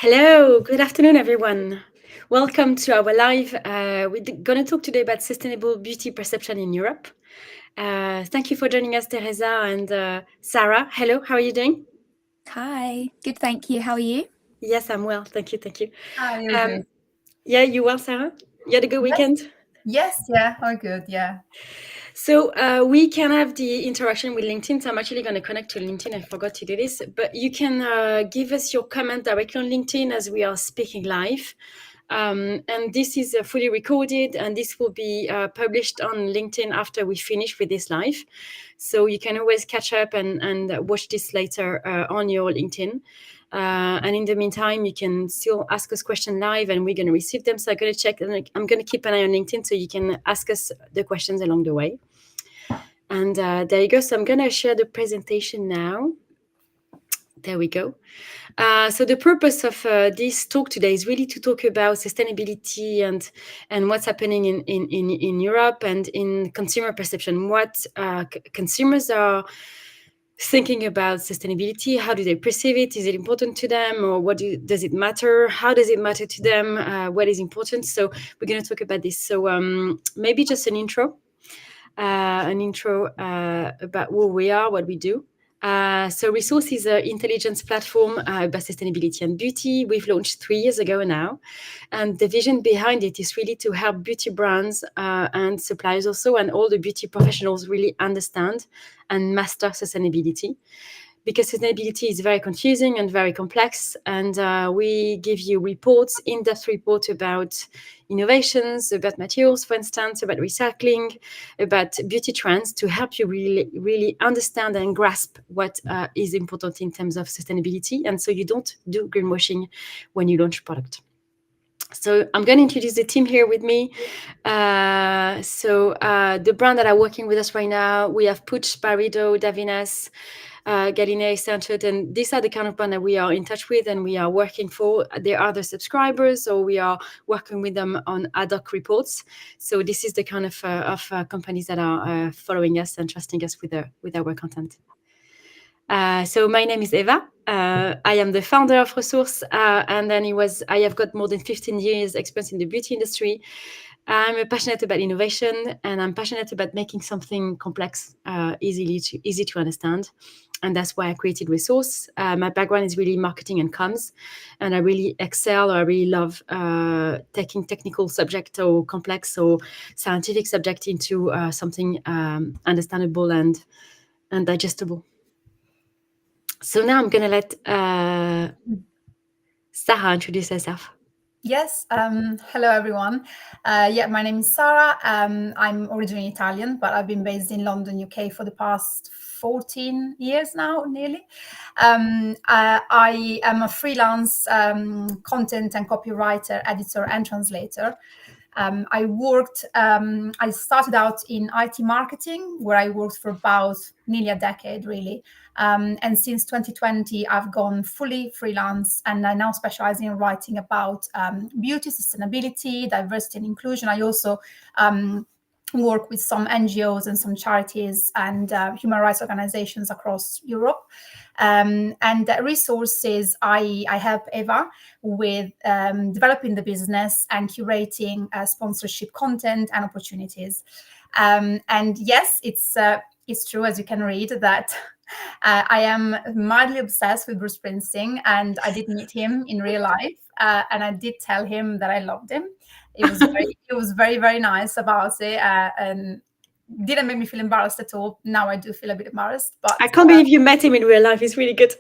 Hello, good afternoon, everyone. Welcome to our live. We're going to talk today about sustainable beauty perception in Europe. Thank you for joining us, Teresa and Sarah. Hello, how are you doing? Hi, good, thank you. How are you? Yes, I'm well. Thank you. Thank you. Hi, all good. Yeah, you well, Sarah? You had a good weekend? Yes, yeah, all good, yeah. So we can have the interaction with LinkedIn. So I'm actually going to connect to LinkedIn. I forgot to do this, but you can give us your comment directly on LinkedIn as we are speaking live. And this is fully recorded, and this will be published on LinkedIn after we finish with this live. So you can always catch up and watch this later on your LinkedIn. And in the meantime, you can still ask us questions live, and we're going to receive them. So I'm going to check, and I'm going to keep an eye on LinkedIn so you can ask us the questions along the way. And there you go. So I'm going to share the presentation now. There we go. So the purpose of this talk today is really to talk about sustainability and what's happening in Europe and in consumer perception. What consumers are thinking about sustainability. How do they perceive it? Is it important to them, or does it matter? How does it matter to them? What is important? So we're going to talk about this. So maybe just an intro about who we are, what we do. So Resource is an intelligence platform about sustainability and beauty. We've launched 3 years ago now. And the vision behind it is really to help beauty brands and suppliers also, and all the beauty professionals really understand and master sustainability. Because sustainability is very confusing and very complex. And we give you reports, in-depth reports about innovations, about materials, for instance, about recycling, about beauty trends to help you really understand and grasp what is important in terms of sustainability. And so you don't do greenwashing when you launch product. So I'm going to introduce the team here with me. The brand that are working with us right now, we have Puig, Barrido, Davines, Galine, Sanchez, and these are the kind of brand that we are in touch with and we are working for. They are the subscribers, or we are working with them on ad hoc reports. So this is the kind of companies that are following us and trusting us with our content. So my name is Eva. I am the founder of Resource, and then I have got more than 15 years experience in the beauty industry. I'm passionate about innovation, and I'm passionate about making something complex easy to understand. And that's why I created Resource. My background is really marketing and comms, and I really excel, or I really love taking technical subject or complex or scientific subject into something understandable and digestible. So now I'm going to let Sarah introduce herself. Yes, hello everyone. My name is Sara. I'm originally Italian, but I've been based in London, UK for the past 14 years now, nearly. I am a freelance content and copywriter, editor, and translator. I started out in IT marketing, where I worked for about nearly a decade, really. And since 2020, I've gone fully freelance, and I now specialize in writing about beauty, sustainability, diversity, and inclusion. I also work with some NGOs and some charities and human rights organizations across Europe. And Resources, I help Eva with developing the business and curating sponsorship content and opportunities. And yes, it's true, as you can read, that I am madly obsessed with Bruce Springsteen, and I did meet him in real life, and I did tell him that I loved him. It was very, very nice about it, and didn't make me feel embarrassed at all. Now I do feel a bit embarrassed, but I can't believe you met him in real life. He's really good.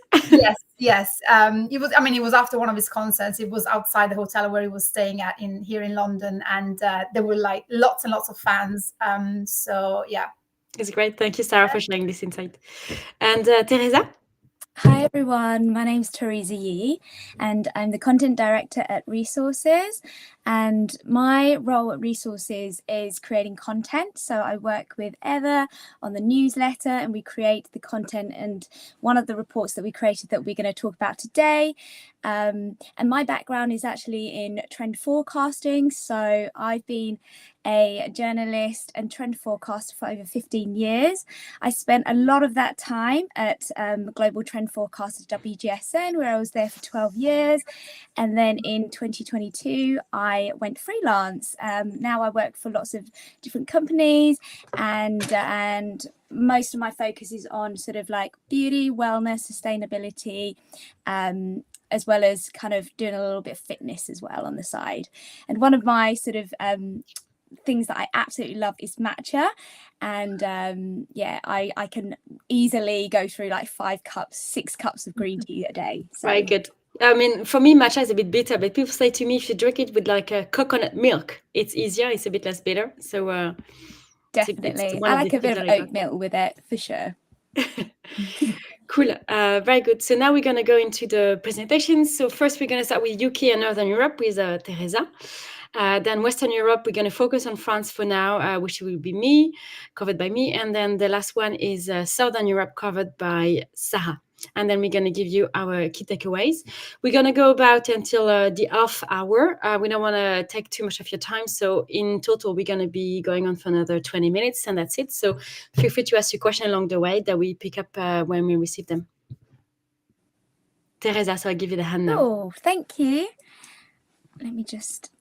yes. It was after one of his concerts. It was outside the hotel where he was staying at here in London, and there were like lots and lots of fans. So yeah. It's great. Thank you, Sarah, for sharing this insight. And Teresa? Hi everyone, my name's Teresa Yee and I'm the content director at Resources, and my role at Resources is creating content. So I work with Eva on the newsletter and we create the content, and one of the reports that we created that we're going to talk about today. And my background is actually in trend forecasting. So I've been a journalist and trend forecaster for over 15 years. I spent a lot of that time at Global Trend Forecaster WGSN, where I was there for 12 years. And then in 2022, I went freelance. Now I work for lots of different companies, and most of my focus is on sort of like beauty, wellness, sustainability, as well as kind of doing a little bit of fitness as well on the side. And one of my sort of things that I absolutely love is matcha, and I can easily go through like 6 cups of green tea a day. So Very good. I mean, for me, matcha is a bit bitter, but people say to me, if you drink it with like a coconut milk, it's easier, it's a bit less bitter. So definitely, one I of like the a bit of tips that I got. oat milk with it for sure. Cool. Very good. So now we're going to go into the presentation. So first we're going to start with UK and Northern Europe with Teresa. Then Western Europe, we're going to focus on France for now, which will be covered by me. And then the last one is Southern Europe, covered by Sarah. And then we're going to give you our key takeaways. We're going to go about until the half hour. We don't want to take too much of your time. So in total, we're going to be going on for another 20 minutes, and that's it. So feel free to ask your question along the way that we pick up when we receive them. Teresa, so I'll give you the hand now. Oh, thank you. Let me just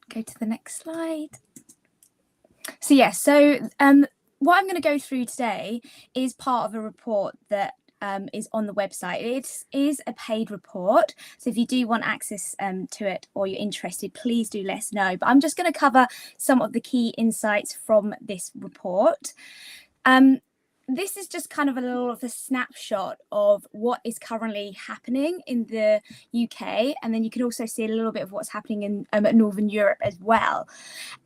go to the next slide. So what I'm going to go through today is part of a report that is on the website. It is a paid report, so if you do want access to it or you're interested, please do let us know. But I'm just going to cover some of the key insights from this report. This is just kind of a little of a snapshot of what is currently happening in the UK, and then you can also see a little bit of what's happening in Northern Europe as well.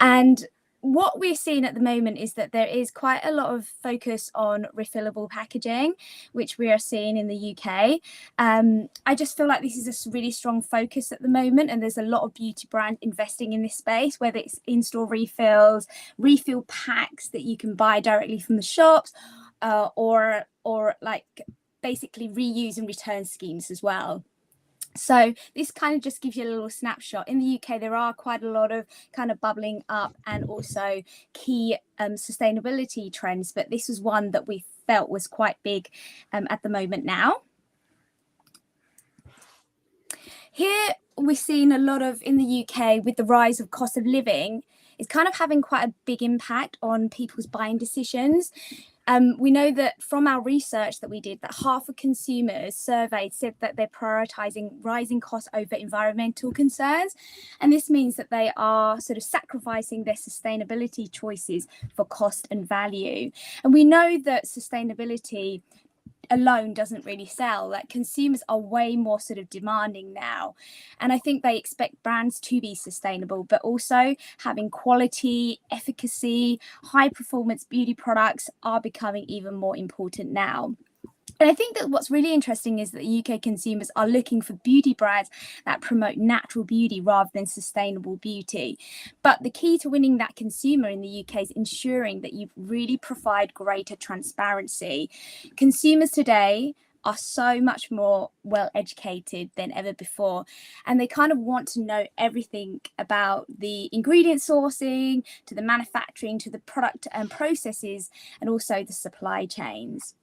And what we're seeing at the moment is that there is quite a lot of focus on refillable packaging, which we are seeing in the UK. I just feel like this is a really strong focus at the moment, and there's a lot of beauty brands investing in this space, whether it's in-store refills, refill packs that you can buy directly from the shops, or like basically reuse and return schemes as well. So this kind of just gives you a little snapshot. In the UK, there are quite a lot of kind of bubbling up and also key sustainability trends, but this was one that we felt was quite big at the moment now. Here we're seeing a lot of, in the UK, with the rise of cost of living, it's kind of having quite a big impact on people's buying decisions. We know that from our research that we did, that half of consumers surveyed said that they're prioritising rising costs over environmental concerns. And this means that they are sort of sacrificing their sustainability choices for cost and value. And we know that sustainability alone doesn't really sell. Like, consumers are way more sort of demanding now, and I think they expect brands to be sustainable, but also having quality, efficacy, high performance beauty products are becoming even more important now. And I think that what's really interesting is that UK consumers are looking for beauty brands that promote natural beauty rather than sustainable beauty. But the key to winning that consumer in the UK is ensuring that you really provide greater transparency. Consumers today are so much more well educated than ever before, and they kind of want to know everything about the ingredient sourcing, to the manufacturing, to the product and processes, and also the supply chains.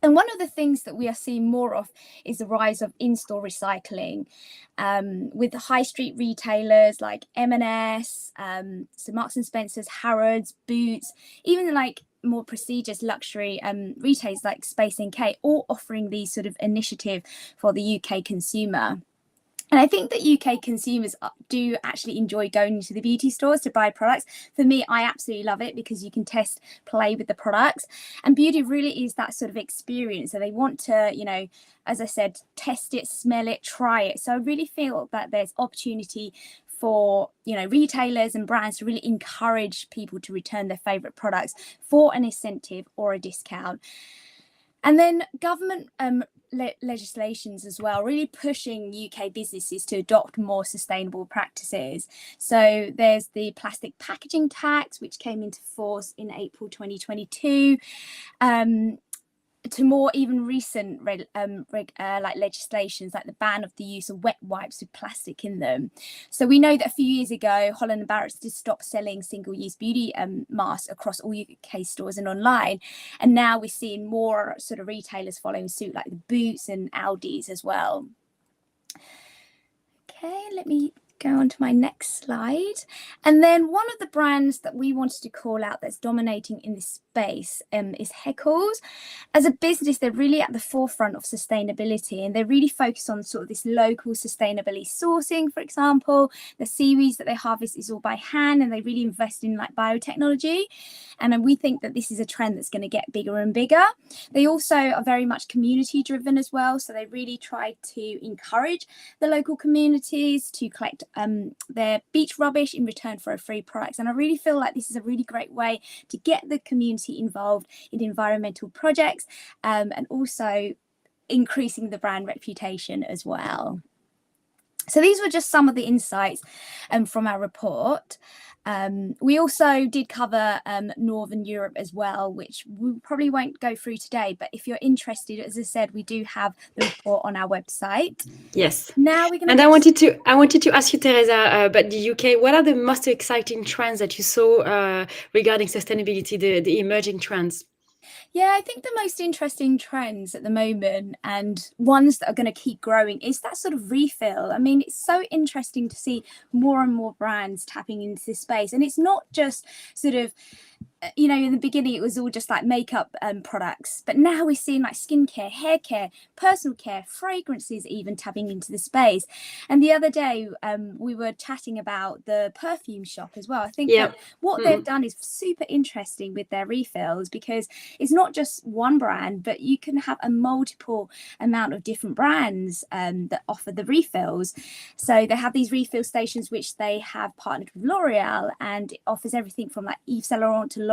And one of the things that we are seeing more of is the rise of in-store recycling, with high street retailers like M&S, so Marks and Spencer's, Harrods, Boots, even like more prestigious luxury retailers like Space NK, all offering these sort of initiative for the UK consumer. And I think that UK consumers do actually enjoy going into the beauty stores to buy products. For me, I absolutely love it because you can test, play with the products. And beauty really is that sort of experience. So they want to, you know, as I said, test it, smell it, try it. So I really feel that there's opportunity for, you know, retailers and brands to really encourage people to return their favourite products for an incentive or a discount. And then government legislations as well, really pushing UK businesses to adopt more sustainable practices. So there's the plastic packaging tax, which came into force in April 2022. to more even recent like legislations, like the ban of the use of wet wipes with plastic in them. So we know that a few years ago, Holland and Barrett's did stop selling single-use beauty masks across all UK stores and online, and now we're seeing more sort of retailers following suit, like the Boots and Aldi's as well. Okay, let me go on to my next slide. And then one of the brands that we wanted to call out that's dominating in this space is Heckles. As a business, they're really at the forefront of sustainability, and they're really focused on sort of this local sustainability sourcing. For example, the seaweeds that they harvest is all by hand, and they really invest in like biotechnology. And we think that this is a trend that's going to get bigger and bigger. They also are very much community driven as well. So they really try to encourage the local communities to collect their beach rubbish in return for a free product. And I really feel like this is a really great way to get the community involved in environmental projects, and also increasing the brand reputation as well. So these were just some of the insights from our report. We also did cover Northern Europe as well, which we probably won't go through today. But if you're interested, as I said, we do have the report on our website. Yes. Now we're going to. And I wanted to ask you, Teresa, about the UK. What are the most exciting trends that you saw regarding sustainability, the emerging trends? Yeah, I think the most interesting trends at the moment, and ones that are going to keep growing, is that sort of refill. I mean, it's so interesting to see more and more brands tapping into this space. And it's not just sort of, you know, in the beginning it was all just like makeup products, but now we're seeing like skincare, hair care, personal care, fragrances even tapping into the space. And the other day we were chatting about the perfume shop as well. I think that what they've done is super interesting with their refills, because it's not just one brand, but you can have a multiple amount of different brands that offer the refills. So they have these refill stations which they have partnered with L'Oreal, and it offers everything from like Yves Saint Laurent to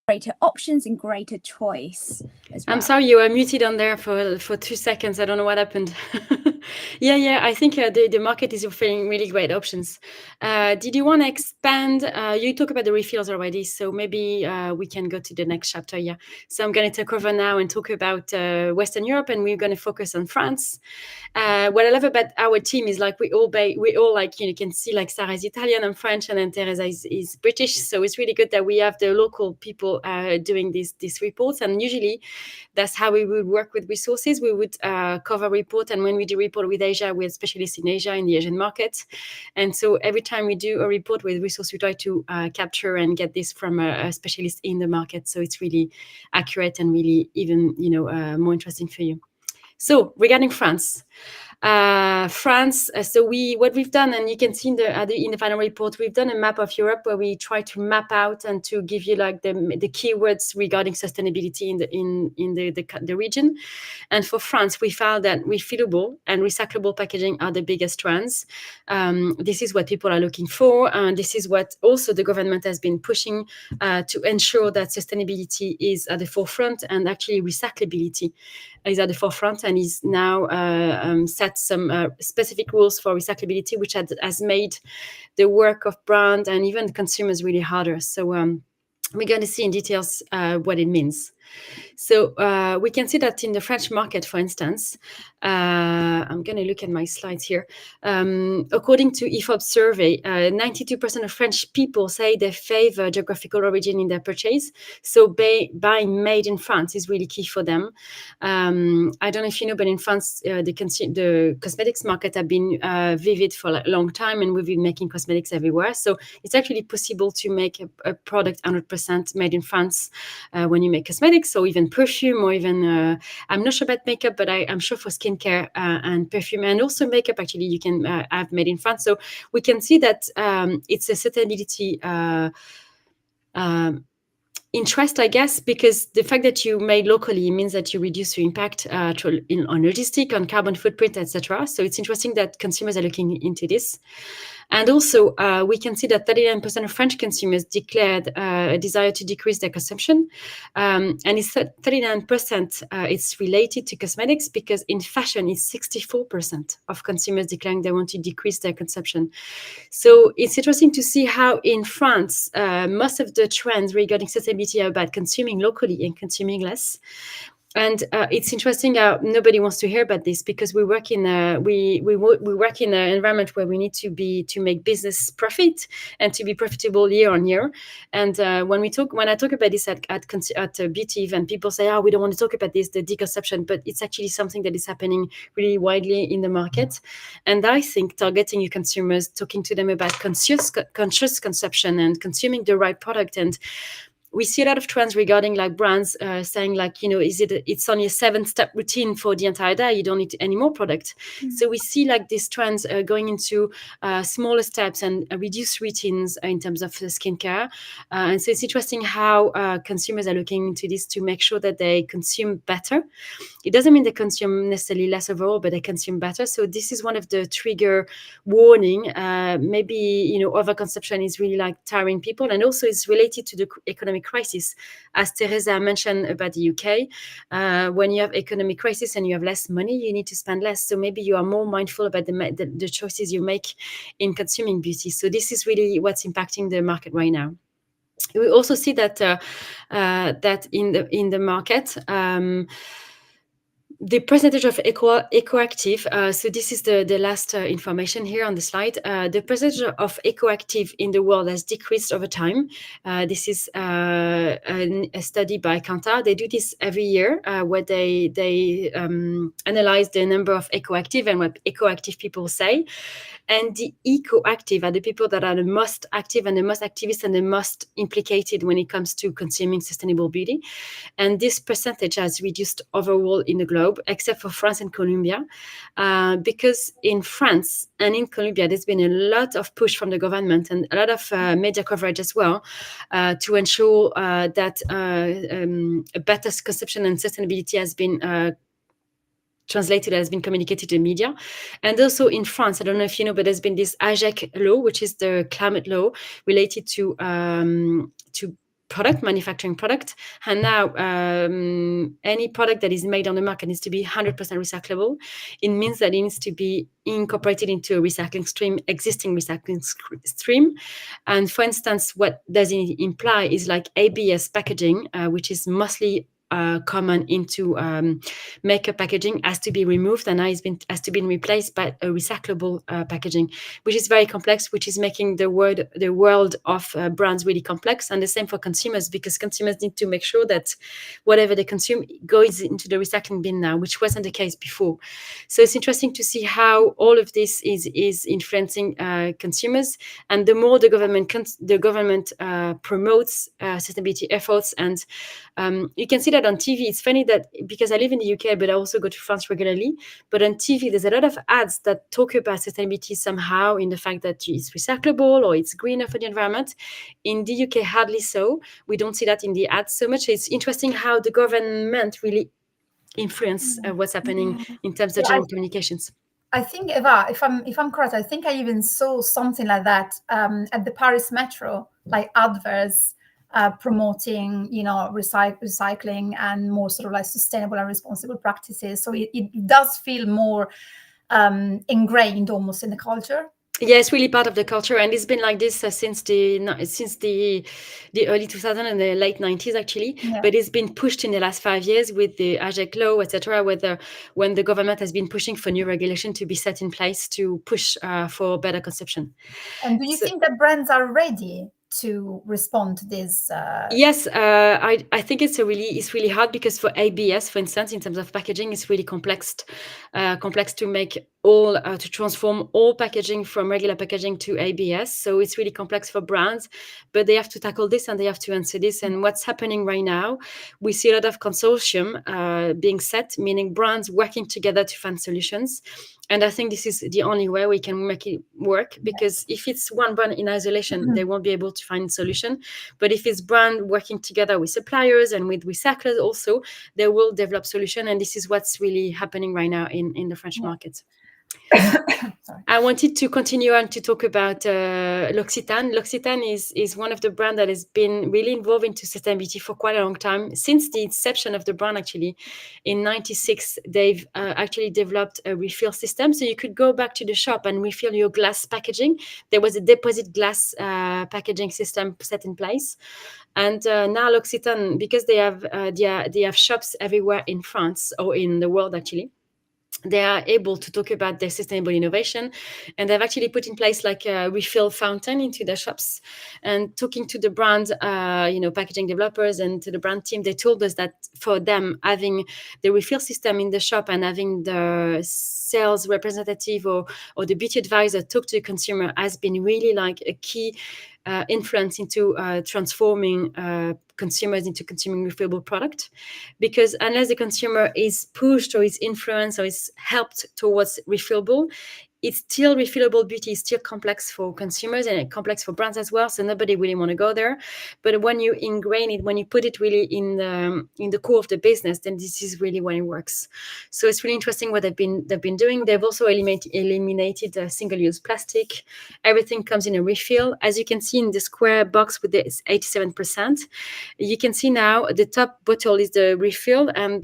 greater options and greater choice as well. I'm sorry, you were muted on there for 2 seconds. I don't know what happened. Yeah, I think the market is offering really great options. Did you want to expand? You talk about the refills already, so maybe we can go to the next chapter. Yeah. So I'm going to take over now and talk about Western Europe, and we're going to focus on France. What I love about our team is like we all like, you can see like Sarah is Italian, I'm French, and then Teresa is British. So it's really good that we have the local people doing these reports. And usually that's how we would work with resources. We would cover report, and when we do report with Asia, we're specialists in Asia, in the Asian market. And so every time we do a report with resource, we try to capture and get this from a specialist in the market. So it's really accurate and really even more interesting for you. So regarding France, so what we've done, and you can see in the final report, we've done a map of Europe where we try to map out and to give you like the keywords regarding sustainability in the region. And for France, we found that refillable and recyclable packaging are the biggest trends. This is what people are looking for, and this is what also the government has been pushing to ensure that sustainability is at the forefront, and actually recyclability is at the forefront, and is now set some specific rules for recyclability, which has made the work of brand and even consumers really harder. So we're going to see in details what it means. So we can see that in the French market, for instance, I'm going to look at my slides here. According to IFOP survey, 92% of French people say they favor geographical origin in their purchase. So buying made in France is really key for them. I don't know if you know, but in France, the cosmetics market have been vivid for a long time, and we've been making cosmetics everywhere. So it's actually possible to make a product 100% made in France when you make cosmetics. So even perfume, or even I'm not sure about makeup, but I'm sure for skincare and perfume, and also makeup, actually you can have made in France. So we can see that it's a sustainability interest, I guess, because the fact that you made locally means that you reduce your impact on logistic, on carbon footprint, etc. So it's interesting that consumers are looking into this. And also, we can see that 39% of French consumers declared a desire to decrease their consumption. And it's 39%, it's related to cosmetics, because in fashion, it's 64% of consumers declaring they want to decrease their consumption. So it's interesting to see how in France, most of the trends regarding sustainability are about consuming locally and consuming less. And it's interesting how nobody wants to hear about this, because we work in we work in an environment where we need to make business profit and to be profitable year on year. And when I talk about this at a beauty event, people say, "Oh, we don't want to talk about this, the deconsumption," but it's actually something that is happening really widely in the market. And I think targeting your consumers, talking to them about conscious consumption and consuming the right product. And we see a lot of trends regarding like brands saying like, it's only a 7-step routine for the entire day. You don't need any more product. So we see like these trends going into smaller steps and reduced routines in terms of skincare. And so it's interesting how consumers are looking into this to make sure that they consume better. It doesn't mean they consume necessarily less overall, but they consume better. So this is one of the trigger warning. Maybe, overconsumption is really like tiring people, and also it's related to the economic crisis, as Teresa mentioned about the UK. When you have economic crisis and you have less money, you need to spend less. So maybe you are more mindful about the choices you make in consuming beauty. So this is really what's impacting the market right now. We also see that that in the market. The percentage of ecoactive, so this is the last information here on the slide. The percentage of ecoactive in the world has decreased over time. This is a study by Kantar. They do this every year, where they analyze the number of ecoactive and what ecoactive people say. And the eco-active are the people that are the most active and the most activist and the most implicated when it comes to consuming sustainable beauty. And this percentage has reduced overall in the globe, except for France and Colombia, because in France and in Colombia, there's been a lot of push from the government and a lot of media coverage as well to ensure that a better consumption and sustainability has been translated, has been communicated to the media. And also in France, I don't know if you know, but there's been this AGEC law, which is the climate law related to manufacturing product. And now any product that is made on the market needs to be 100% recyclable. It means that it needs to be incorporated into a recycling stream, existing recycling stream. And for instance, what does it imply is like ABS packaging, which is mostly common into makeup packaging, has to be removed and has to be replaced by a recyclable packaging, which is very complex, which is making the world of brands really complex. And the same for consumers, because consumers need to make sure that whatever they consume goes into the recycling bin now, which wasn't the case before. So it's interesting to see how all of this is influencing consumers. And the more the government promotes sustainability efforts, and you can see that on TV. It's funny that because I live in the UK, but I also go to France regularly. But on TV, there's a lot of ads that talk about sustainability somehow in the fact that it's recyclable or it's greener for the environment. In the UK, hardly so. We don't see that in the ads so much. It's interesting how the government really influence what's happening in terms of general communications. I think, Eva, if I'm correct, I think I even saw something like that at the Paris Metro, like adverts promoting, recycling and more sort of like sustainable and responsible practices. So it does feel more ingrained almost in the culture. Yeah, it's really part of the culture, and it's been like this since the early 2000s and the late 90s, actually. Yeah. But it's been pushed in the last 5 years with the AGEC law, etc., when the government has been pushing for new regulation to be set in place to push for better consumption. And do you think that brands are ready to respond to this? Yes, I think it's really hard, because for ABS, for instance, in terms of packaging, it's really complex to make to transform all packaging from regular packaging to ABS. So it's really complex for brands, but they have to tackle this and they have to answer this. And what's happening right now, we see a lot of consortium being set, meaning brands working together to find solutions. And I think this is the only way we can make it work, because if it's one brand in isolation, they won't be able to find a solution. But if it's brand working together with suppliers and with recyclers also, they will develop solution. And this is what's really happening right now in the French market. Sorry. I wanted to continue on to talk about L'Occitane. L'Occitane is one of the brands that has been really involved into sustainability for quite a long time. Since the inception of the brand, actually, in '96, they've actually developed a refill system. So you could go back to the shop and refill your glass packaging. There was a deposit glass packaging system set in place. And now L'Occitane, because they have shops everywhere in France or in the world, actually, they are able to talk about their sustainable innovation, and they've actually put in place like a refill fountain into their shops. And talking to the brand packaging developers and to the brand team, they told us that for them, having the refill system in the shop and having the sales representative or the beauty advisor talk to the consumer has been really like a key influence into transforming consumers into consuming refillable product. Because unless the consumer is pushed or is influenced or is helped towards refillable, it's still refillable beauty is still complex for consumers and complex for brands as well. So nobody really want to go there. But when you ingrain it, when you put it really in the core of the business, then this is really when it works. So it's really interesting what they've been doing. They've also eliminated single-use plastic. Everything comes in a refill. As you can see in the square box with this 87%, you can see now the top bottle is the refill, and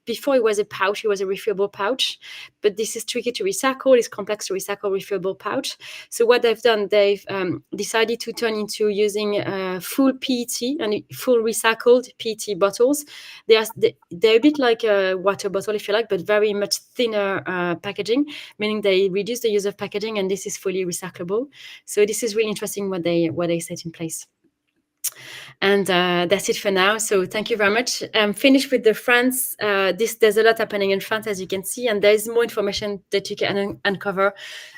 before it was a pouch, it was a refillable pouch, but this is tricky to recycle. It's complex to recycle refillable pouch. So what they've done, they've decided to turn into using full PET and full recycled PET bottles. They're a bit like a water bottle, if you like, but very much thinner packaging, meaning they reduce the use of packaging, and this is fully recyclable. So this is really interesting what they set in place. And that's it for now. So thank you very much. I'm finished with the France. There's a lot happening in France, as you can see, and there is more information that you can uncover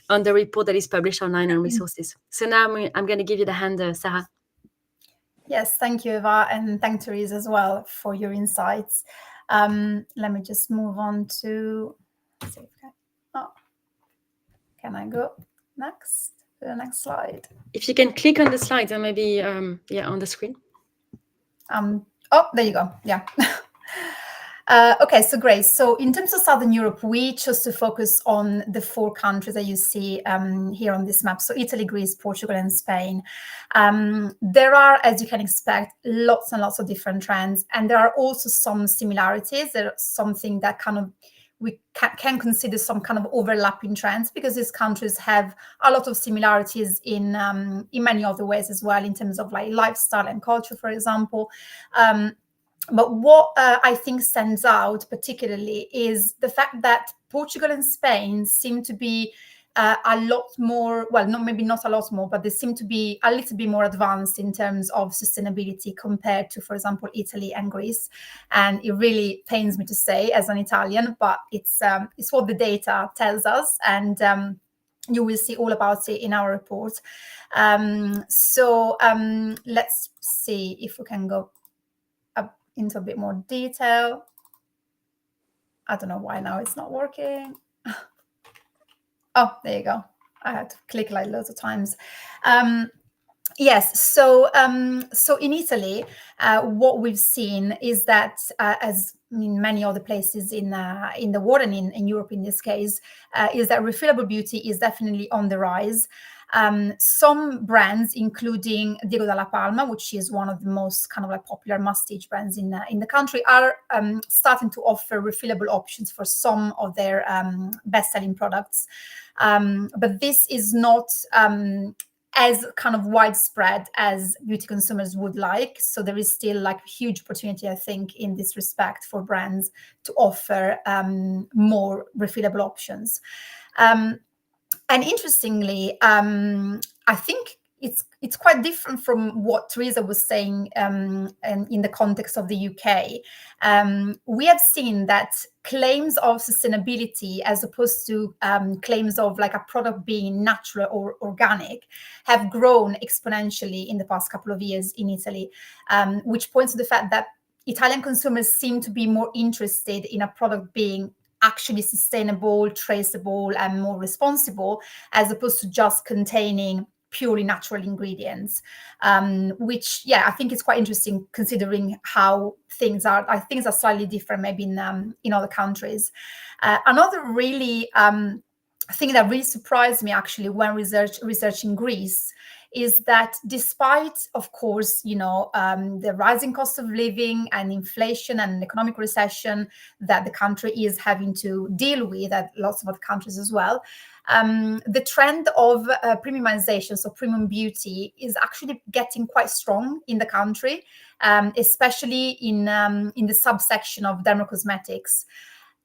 on the report that is published online on resources. So now I'm going to give you the hand, Sarah. Yes, thank you, Eva, and thank Therese as well for your insights. Let me just move on to. Can I go next to the next slide? If you can click on the slides and maybe on the screen. Oh, there you go. Yeah. Okay, so great. So in terms of Southern Europe, we chose to focus on the 4 countries that you see here on this map. So Italy, Greece, Portugal, and Spain. There are, as you can expect, lots and lots of different trends. And there are also some similarities. There's something that kind of we can consider some kind of overlapping trends, because these countries have a lot of similarities in many other ways as well, in terms of like lifestyle and culture, for example. But what I think stands out particularly is the fact that Portugal and Spain seem to be a lot more, well, maybe not a lot more, but they seem to be a little bit more advanced in terms of sustainability compared to, for example, Italy and Greece. And it really pains me to say as an Italian, but it's what the data tells us. And you will see all about it in our report. So let's see if we can go into a bit more detail. I don't know why now it's not working. Oh, there you go. I had to click like loads of times. Yes, so in Italy, what we've seen is that, as in many other places in the world and in Europe in this case, is that refillable beauty is definitely on the rise. Some brands, including Diego Dalla Palma, which is one of the most kind of like popular masstige brands in the country, are starting to offer refillable options for some of their best-selling products. But this is not as kind of widespread as beauty consumers would like. So there is still like a huge opportunity, I think, in this respect for brands to offer more refillable options. And interestingly, I think it's quite different from what Teresa was saying in the context of the UK. We have seen that claims of sustainability, as opposed to claims of like a product being natural or organic, have grown exponentially in the past couple of years in Italy, which points to the fact that Italian consumers seem to be more interested in a product being actually sustainable, traceable, and more responsible, as opposed to just containing purely natural ingredients, which, yeah, I think is quite interesting considering how things are slightly different maybe in other countries. Another really thing that really surprised me actually when researching Greece is that despite, of course, the rising cost of living and inflation and economic recession that the country is having to deal with, and lots of other countries as well, the trend of premiumization, so premium beauty, is actually getting quite strong in the country, especially in the subsection of dermocosmetics.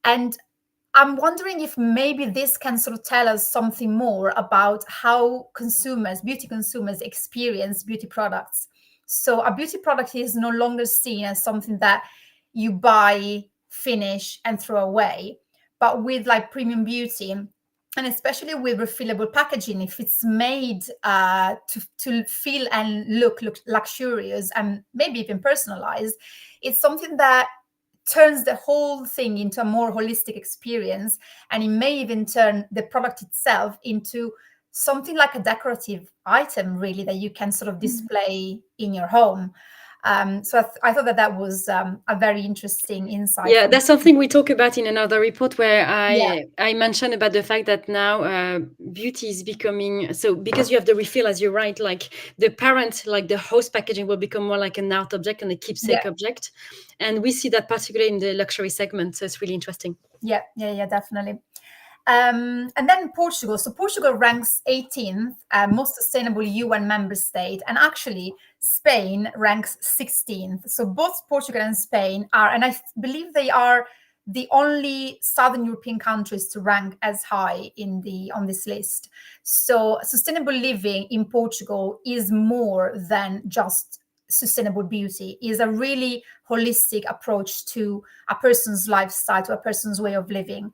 And I'm wondering if maybe this can sort of tell us something more about how beauty consumers experience beauty products. So a beauty product is no longer seen as something that you buy, finish, and throw away. But with like premium beauty, and especially with refillable packaging, if it's made to feel and look luxurious and maybe even personalized, it's something that turns the whole thing into a more holistic experience, and it may even turn the product itself into something like a decorative item, really, that you can sort of display in your home. So I thought that was a very interesting insight. Yeah, that's something we talk about in another report where Yeah. I mentioned about the fact that now beauty is becoming so, because you have the refill, as you're right, like the parent, like the host packaging will become more like an art object and a keepsake object, and we see that particularly in the luxury segment. So it's really interesting. Yeah, definitely. And then Portugal. So Portugal ranks 18th, most sustainable UN member state, and actually Spain ranks 16th. So both Portugal and Spain are, and I believe they are the only Southern European countries to rank as high on this list. So sustainable living in Portugal is more than just sustainable beauty. Is a really holistic approach to a person's lifestyle, to a person's way of living.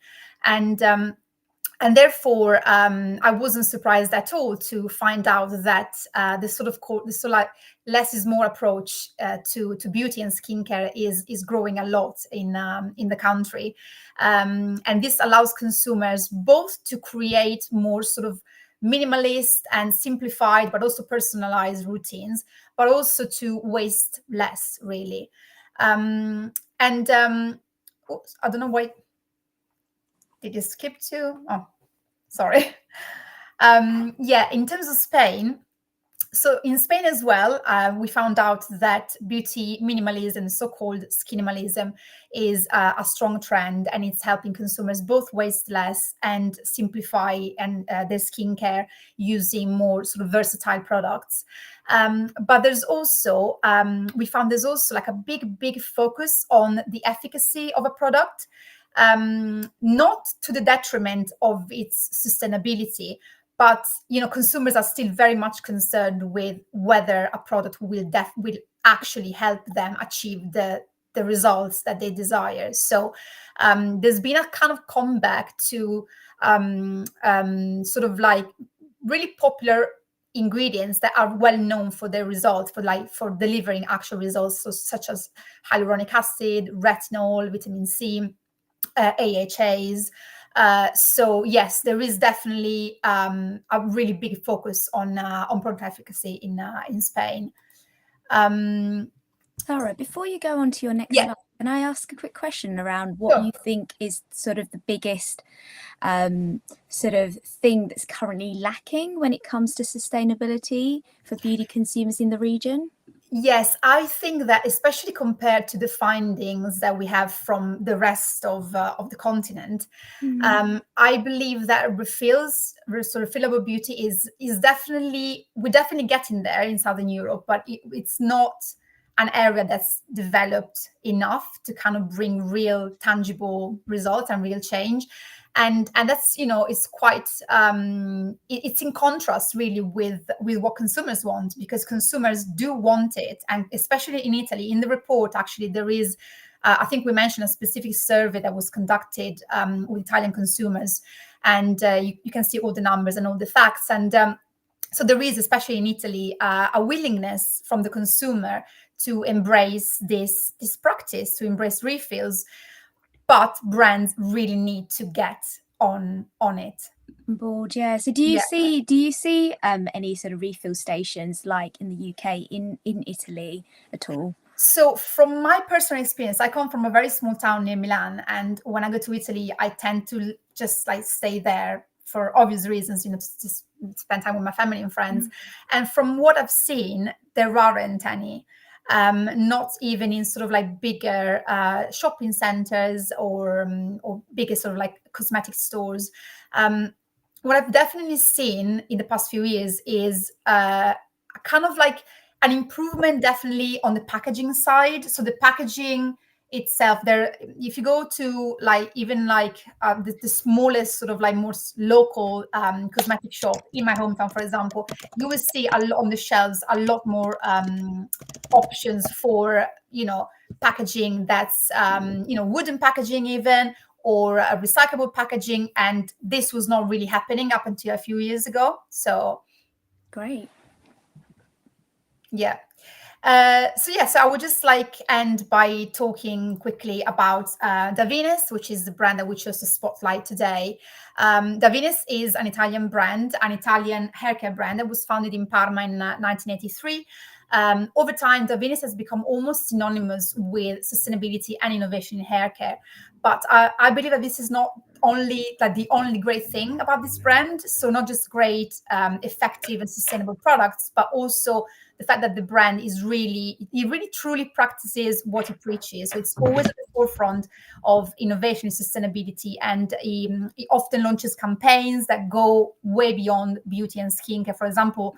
And therefore, I wasn't surprised at all to find out that this sort of like less is more approach to beauty and skincare is growing a lot in the country, and this allows consumers both to create more sort of minimalist and simplified, but also personalized routines, but also to waste less, really. Oops, I don't know why. Did you skip to? Oh, sorry. In terms of Spain, so in Spain as well, we found out that beauty minimalism, so-called skinimalism, is a strong trend, and it's helping consumers both waste less and simplify their skincare using more sort of versatile products. But there's also we found there's also like a big focus on the efficacy of a product, not to the detriment of its sustainability, but consumers are still very much concerned with whether a product will actually help them achieve the results that they desire. So there's been a kind of comeback to sort of like really popular ingredients that are well known for their results, for delivering actual results, so such as hyaluronic acid, retinol, vitamin C, AHAs. So yes, there is definitely a really big focus on product efficacy in Spain. Sarah, before you go on to your next Yeah. slide, can I ask a quick question around what Sure. you think is sort of the biggest sort of thing that's currently lacking when it comes to sustainability for beauty consumers in the region? Yes, I think that especially compared to the findings that we have from the rest of the continent, I believe that refillable beauty is definitely, we're definitely getting there in Southern Europe, but it's not an area that's developed enough to kind of bring real tangible results and real change. And that's, it's quite it's in contrast really with what consumers want, because consumers do want it. And especially in Italy, in the report, actually, there is I think we mentioned a specific survey that was conducted with Italian consumers, and you can see all the numbers and all the facts. And so there is, especially in Italy, a willingness from the consumer to embrace this practice, to embrace refills, but brands really need to get on it. Board, yeah. So do you see any sort of refill stations like in the UK, in Italy at all? So from my personal experience, I come from a very small town near Milan, and when I go to Italy, I tend to just like stay there for obvious reasons, to spend time with my family and friends. And from what I've seen, there aren't any. Not even in sort of like bigger shopping centers or bigger sort of like cosmetic stores. What I've definitely seen in the past few years is kind of like an improvement definitely on the packaging side. So the packaging itself, there, if you go to like even like the smallest sort of like more local cosmetic shop in my hometown, for example, you will see on the shelves a lot more options for packaging that's wooden packaging even, or a recyclable packaging, and this was not really happening up until a few years ago. So great. yeah. So I would just like end by talking quickly about Davines, which is the brand that we chose to spotlight today. Davines is an Italian brand, an Italian haircare brand that was founded in Parma in 1983. Over time, Davines has become almost synonymous with sustainability and innovation in haircare. But I believe that this is not only like the only great thing about this brand. So not just great, effective and sustainable products, but also the fact that the brand is really truly practices what it preaches. So it's always at the forefront of innovation and sustainability, and it often launches campaigns that go way beyond beauty and skincare. For example,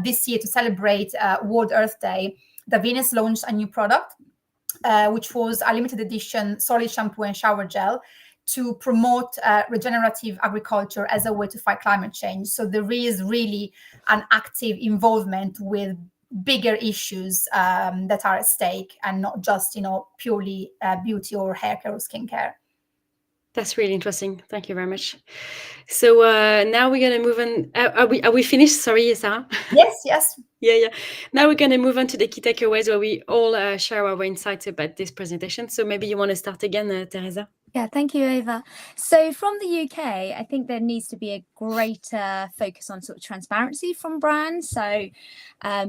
this year, to celebrate World Earth Day, Davines launched a new product, which was a limited edition solid shampoo and shower gel to promote regenerative agriculture as a way to fight climate change. So there is really an active involvement with bigger issues that are at stake, and not just purely beauty or hair care or skincare. That's really interesting. Thank you very much. So now we're going to move on. Are we finished? Sorry, Sarah. Yes. Yeah. Now we're going to move on to the key takeaways, where we all share our insights about this presentation. So maybe you want to start again, Teresa? Yeah, thank you, Eva. So from the UK, I think there needs to be a greater focus on sort of transparency from brands. So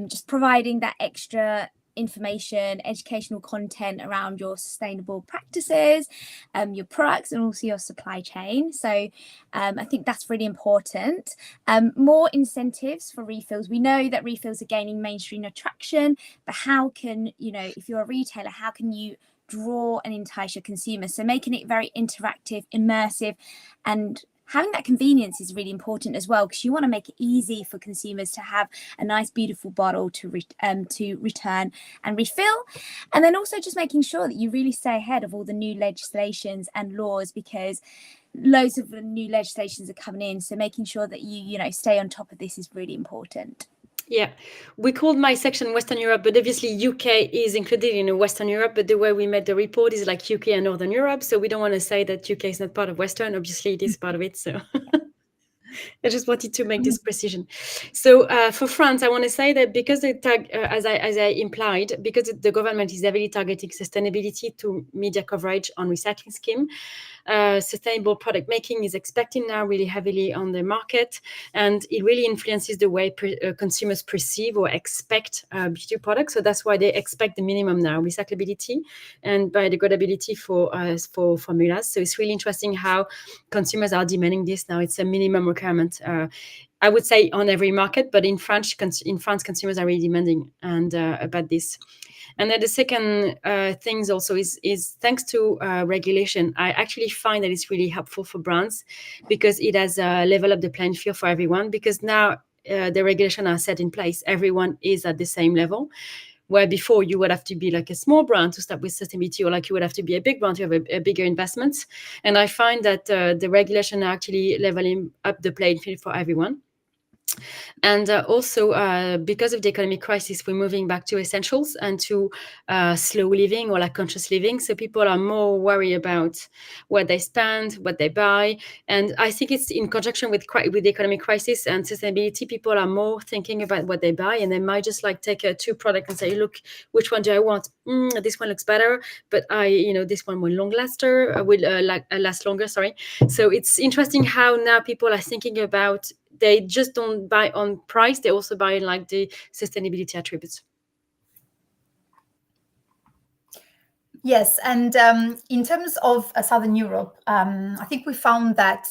just providing that extra information, educational content around your sustainable practices, your products, and also your supply chain. So I think that's really important. More incentives for refills. We know that refills are gaining mainstream attraction, but how can, if you're a retailer, how can you draw and entice your consumers? So making it very interactive, immersive, and having that convenience is really important as well, because you want to make it easy for consumers to have a nice, beautiful bottle to return and refill. And then also just making sure that you really stay ahead of all the new legislations and laws, because loads of new legislations are coming in. So making sure that you stay on top of this is really important. Yeah, we called my section Western Europe, but obviously UK is included in Western Europe, but the way we made the report is like UK and Northern Europe. So we don't want to say that UK is not part of Western. Obviously it is part of it. So I just wanted to make this precision. So for France, I want to say that because as I implied, because the government is heavily targeting sustainability to media coverage on recycling scheme, sustainable product making is expected now really heavily on the market, and it really influences the way consumers perceive or expect beauty products. So that's why they expect the minimum now, recyclability and biodegradability for formulas. So it's really interesting how consumers are demanding this now. It's a minimum requirement. I would say on every market, but in France, consumers are really demanding and about this. And then the second things also is thanks to regulation, I actually find that it's really helpful for brands, because it has leveled up the playing field for everyone, because now the regulation are set in place. Everyone is at the same level, where before you would have to be like a small brand to start with sustainability, or like you would have to be a big brand to have a bigger investment. And I find that the regulation are actually leveling up the playing field for everyone. And also because of the economic crisis, we're moving back to essentials and to slow living, or like conscious living. So people are more worried about what they spend, what they buy. And I think it's in conjunction with the economic crisis and sustainability, people are more thinking about what they buy, and they might just like take two products and say, look, which one do I want? This one looks better, but this one will last longer. Sorry. So it's interesting how now people are thinking about, they just don't buy on price, they also buy like the sustainability attributes. Yes, and in terms of Southern Europe, I think we found that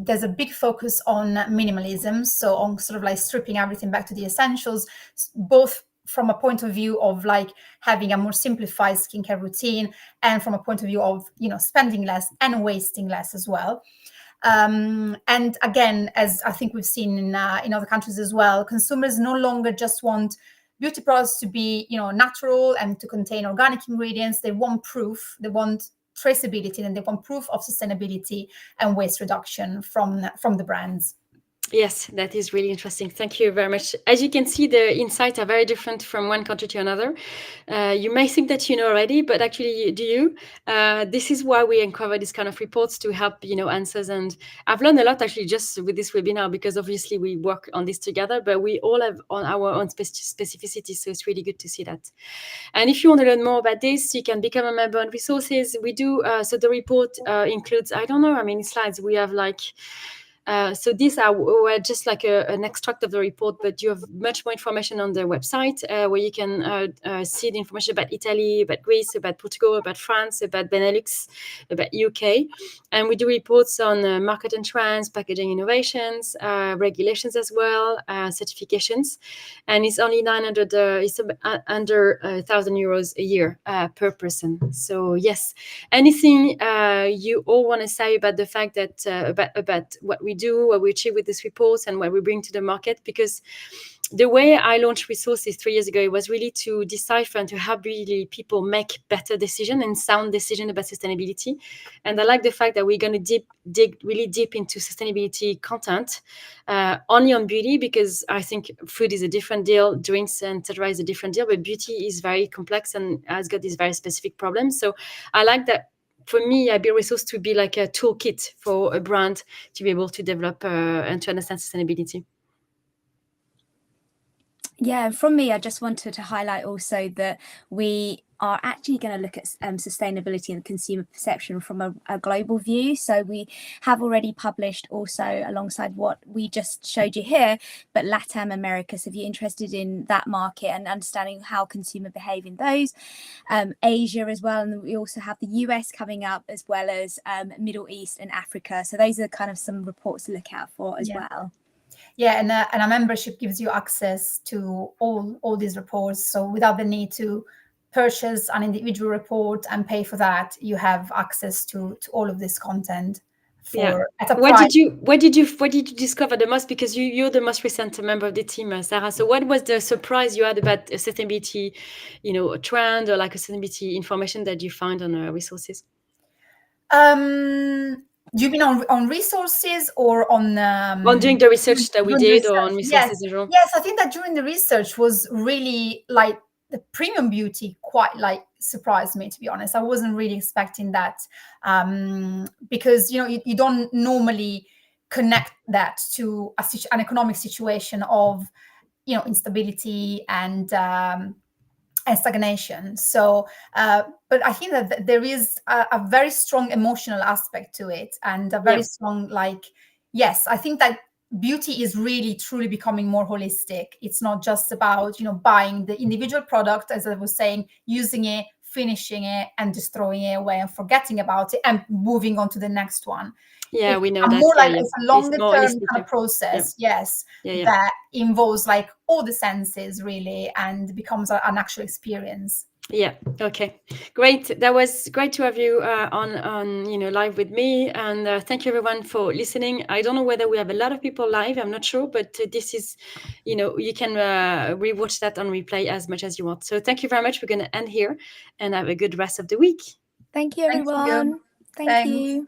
there's a big focus on minimalism, so on sort of like stripping everything back to the essentials, both from a point of view of like having a more simplified skincare routine, and from a point of view of spending less and wasting less as well. And again, as I think we've seen in other countries as well, consumers no longer just want beauty products to be natural and to contain organic ingredients. They want proof, they want traceability, and they want proof of sustainability and waste reduction from the brands. Yes, that is really interesting. Thank you very much. As you can see, the insights are very different from one country to another. You may think that you know already, but actually, do you? This is why we uncover these kind of reports to help, answers. And I've learned a lot actually just with this webinar, because obviously we work on this together, but we all have on our own specificity. So it's really good to see that. And if you want to learn more about this, you can become a member on Resources. We do. So the report includes, I don't know how many slides we have, like. So these were just like an extract of the report, but you have much more information on the website where you can see the information about Italy, about Greece, about Portugal, about France, about Benelux, about UK. And we do reports on market and trends, packaging innovations, regulations as well, certifications. And it's only 900, it's under €1,000 a year per person. So yes, anything you all want to say about the fact that about what we do, what we achieve with this report, and what we bring to the market? Because the way I launched Resources 3 years ago, it was really to decipher and to help really people make better decisions and sound decisions about sustainability. And I like the fact that we're going to dig really deep into sustainability content, only on beauty, because I think food is a different deal, drinks and etc. is a different deal, but beauty is very complex and has got these very specific problems. So I like that. For me, I build Resource to be like a toolkit for a brand to be able to develop and to understand sustainability. Yeah, from me, I just wanted to highlight also that we are actually going to look at sustainability and consumer perception from a global view. So we have already published also alongside what we just showed you here, but LATAM America. So if you're interested in that market and understanding how consumer behave in those, Asia as well. And we also have the US coming up, as well as Middle East and Africa. So those are kind of some reports to look out for as well. Yeah, and a membership gives you access to all these reports. So without the need to purchase an individual report and pay for that, you have access to all of this content at a price. What did you discover the most? Because you're the most recent member of the team, Sarah. So what was the surprise you had about a sustainability, a trend or like a sustainability information that you find on Resources? Do you mean on Resources or on doing the research that we did, or on Resources in general? Yes, I think that during the research was really like the premium beauty quite like surprised me, to be honest. I wasn't really expecting that, because you don't normally connect that to an economic situation of instability and stagnation. So, but I think that there is a very strong emotional aspect to it, and a very strong, like, yes, I think that beauty is really truly becoming more holistic. It's not just about buying the individual product, as I was saying, using it, finishing it, and just throwing it away and forgetting about it and moving on to the next one. Yeah, we know that. More like it's a longer term kind of process. Yes, that involves like all the senses really, and becomes an actual experience. Yeah. Okay. Great. That was great to have you on live with me, and thank you everyone for listening. I don't know whether we have a lot of people live. I'm not sure, but this is, you can rewatch that on replay as much as you want. So thank you very much. We're going to end here, and have a good rest of the week. Thank you, everyone. Thank you.